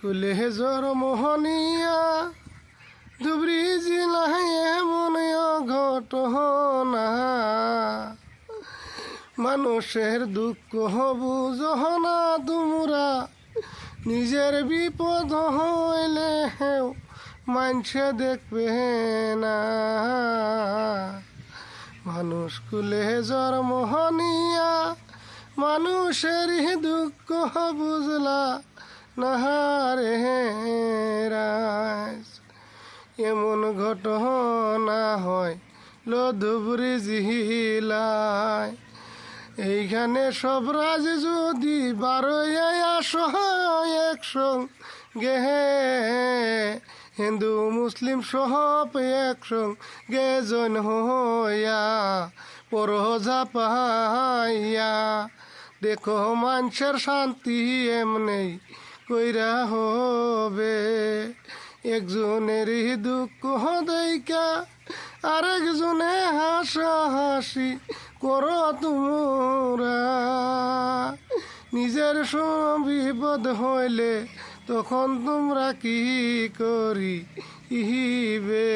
কুলে জর মোহনিয়া ধুবরি জিলায় এমন ঘটনা মানুষের দুঃখ বুঝহ না তোমরা নিজের বিপদ হইলে মানছে দেখবে না মানুষ কুলে জন্ম নিয়া মানুষের দুঃখ বুঝলা না রে রাজ এমন ঘটনা হয় ধুবরি জিলায় এইখানে সব রাজ যদি বারোয় আসো একসঙ্গে হিন্দু মুসলিম সব একসঙ্গে জন হইয়া পরজা পাইয়া দেখো মানুষের শান্তি এমনি কইরা হবে একজনের দুঃখ দেখা আরেকজনে হাসাহাসি করো তোমরা নিজের বিপদ হইলে তখন তোমরা কি করিবে।